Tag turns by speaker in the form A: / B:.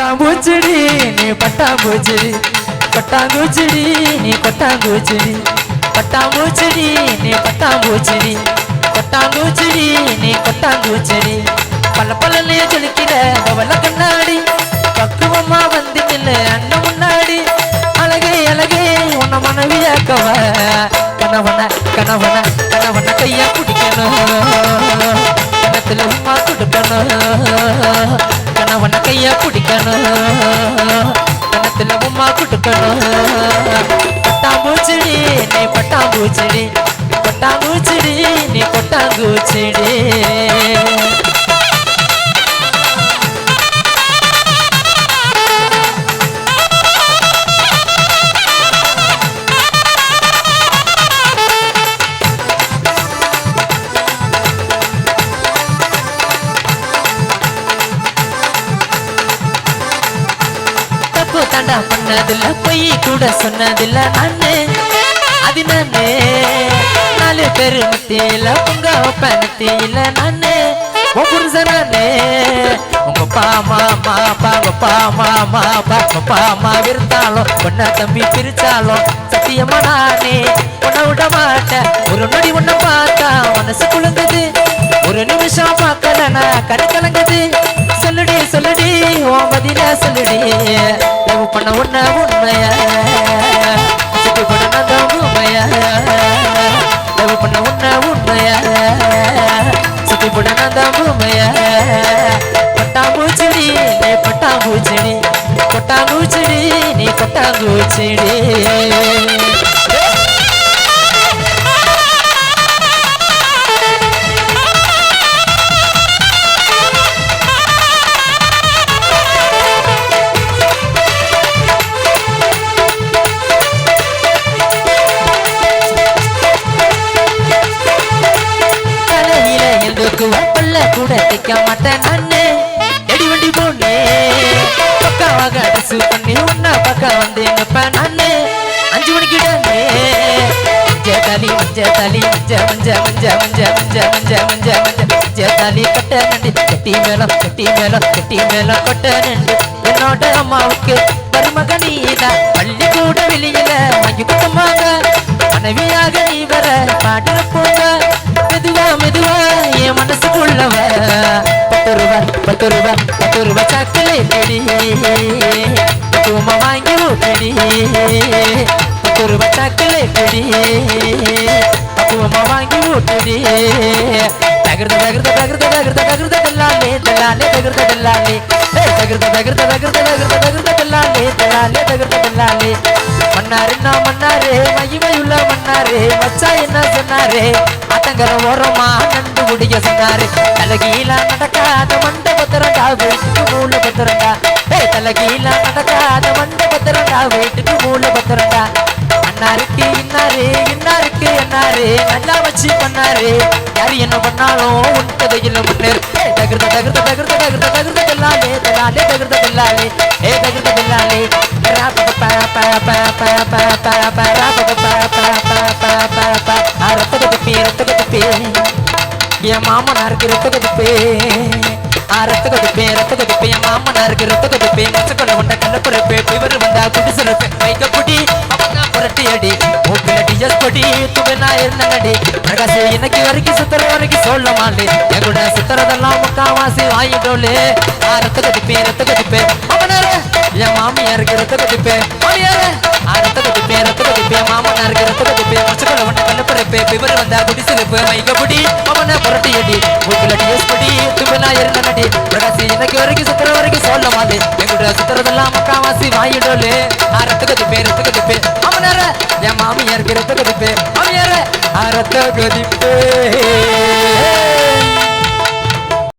A: பட்டாம்பூச்சிடி நீ பட்டாம்பூச்சிடி பட்டாம்பூச்சிடி நீ பட்டாம்பூச்சிடி பட்டாம்பூச்சிடி நீ பட்டாம்பூச்சிடி பட்டாம்பூச்சிடி நீ பட்டாம்பூச்சிடி பல பலனே ஜொலிக்கிற அவள கண்ணாடி பக்குவமா வந்து நில்லு அண்ணன் முன்னாடி அழகே அழகே உன்ன மனைவியாக்கவ கணவன கணவன கணவன கையா குடிக்கணும் கணத்துல உமா கொடுக்கணும் கணவன கையா குடிக்கணும் கணத்துல உமா கொடுக்கணும் பட்டாம்பூச்சிடி நீ பட்டாம்பூச்சிடி பட்டாம்பூச்சிடி நீ பட்டாம்பூச்சிடி தாண்டா பண்ணதில்ல பொய் கூட சொன்னதில்ல நானே அது நானே நாலு பேரு மத்தியில உங்க பணத்தில நானே புருஷனானே உங்க பாமா பாங்க பாமா பாமா விருந்தாலும் பொண்ணா தம்பி பிரிச்சாலும் சத்தியமா நானே உன்னை விட மாட்டேன் ஒரு நொடி உன்னை பார்த்தா மனசு குழுங்குது ஒரு நிமிஷம் பார்க்கலனா கண் கலங்குது சொல்லுடி சொல்லுடி ஓ பதில சொல்லுடி லவ் பண்ண உன்ன உண்மையா சுத்தி பண்ண உண்மையா லவ் பண்ண உன்ன உண்மையா சுத்தி பண்ண உண்மையா பட்டாம்பூச்சிடி நீ பட்டாம்பூச்சிடி பட்டாம்பூச்சிடி நீ பட்டாம்பூச்சிடி கூட தைக்க மாட்டேன் நானே எடி வண்டி போனே பக்காவாக அட்ரஸ் பண்ணி உன்ன பக்கம் வந்து நிப்ப நானே 5 மணிக்கிட்டே ஜேதாலி ஜேதாலி மஞ்ச மஞ்ச மஞ்ச மஞ்ச மஞ்ச மஞ்ச மஞ்ச மஞ்ச ஜேதாலி கட்ட நண்டு கட்டி மேலம் கட்டி மேலம் கட்டி மேலம் கொட்ட நண்டு என்னோட அம்மாவுக்கு மருமக நீதான் பள்ளி கூட வெளியில வாங்கி கொடுத்தமாங்க மனைவியாக நீ வர பாடுற போங்க மெதுவா மெதுவா என் மனசுக்குள்ளவ 10 ரூபா சாக்லேட் அடி பக்குவமா வாங்கி ஊட்டடி 10 ரூபா சாக்லேட் அடி பக்குவமா வாங்கி ஊட்டடி தகர்த தகர்த தகர்த தகர்த தகர்த தல்லாலே தல்லாலே தகர்த தல்லாலே தகர்த தகர்த தகர்த தகர்த தகர்த தல்லாலே தல்லாலே தகர்த தல்லாலே மன்னாரு நான் மன்னாரே மகிமையுள்ள மன்னாரே மச்சா என்ன சொன்னாரே ஆத்தங்கர ஓரமா நண்டு குடிக்க சொன்னாரு தலகீழா நடக்காத மண்ட பத்திரண்டா வீட்டுக்கு மூல பத்திரண்டா தலகீழா நடக்காத மண்ட பத்திரண்டா வீட்டுக்கு மூல பத்திரண்டா அண்ணாருக்கு இன்னாரு இன்னாருக்கு என்னாரு நல்லா வச்சு பண்ணாரு யாரு என்ன பண்ணாலும் உன் கதையில முன்னேறு தகிர்த தகிர்த தகிர்த தகிர்த தகிர்த தெல்லாலே தெல்லாலே தகிர்த தெல்லாலே தகிர்த தெல்லாலே என் மாமனாருக்கு ரத்த கதுப்பே ரத்த கதுப்பே ரத்த கதுப்பே என் மாமனாருக்கு ரத்த கதுப்பே மச்சக்கொலை உண்ட கண்ணப்புறப்பே இவர் வந்தா குடி சிறப்பு வைக்க குடி அவன் புரட்டி அடி மூக்கில டிஎஸ் கொடி துவனா இருந்தடி பிரகாசே இன்னைக்கு வரைக்கும் சுத்தர வரைக்கும் சொல்ல மாட்டே என் கூட சுத்தரதெல்லாம் முக்காவாசி வாங்கிட்டோலே ரத்த கதுப்பே அவனார என் மாமியாருக்கு ரத்த கதுப்பே மாமியார ரத்த கதுப்பே மாமனாருக்கு ரத்த கதுப்பே மச்சக்கொலை உண்ட கண்ணப்புறப்பே இவர் வந்தா குடி சிறப்பு வைக்க குடி அவனை புரட்டி அடி மூக்கில டிஎஸ் கொடி துவனா இருந்தடி பிரகாசே இன்னைக்கு வரைக்கும் சுத்தர வரைக்கும் சொல்ல மாட்டே என் கூட சுத்தரதெல்லாம் முக்காவாசி வாங்கிட்டோலே ரத்த கதுப்பே அவனார என் மாமியாருக்கு ரத்த கதுப்பே மாமியார ரத்த கதுப்பே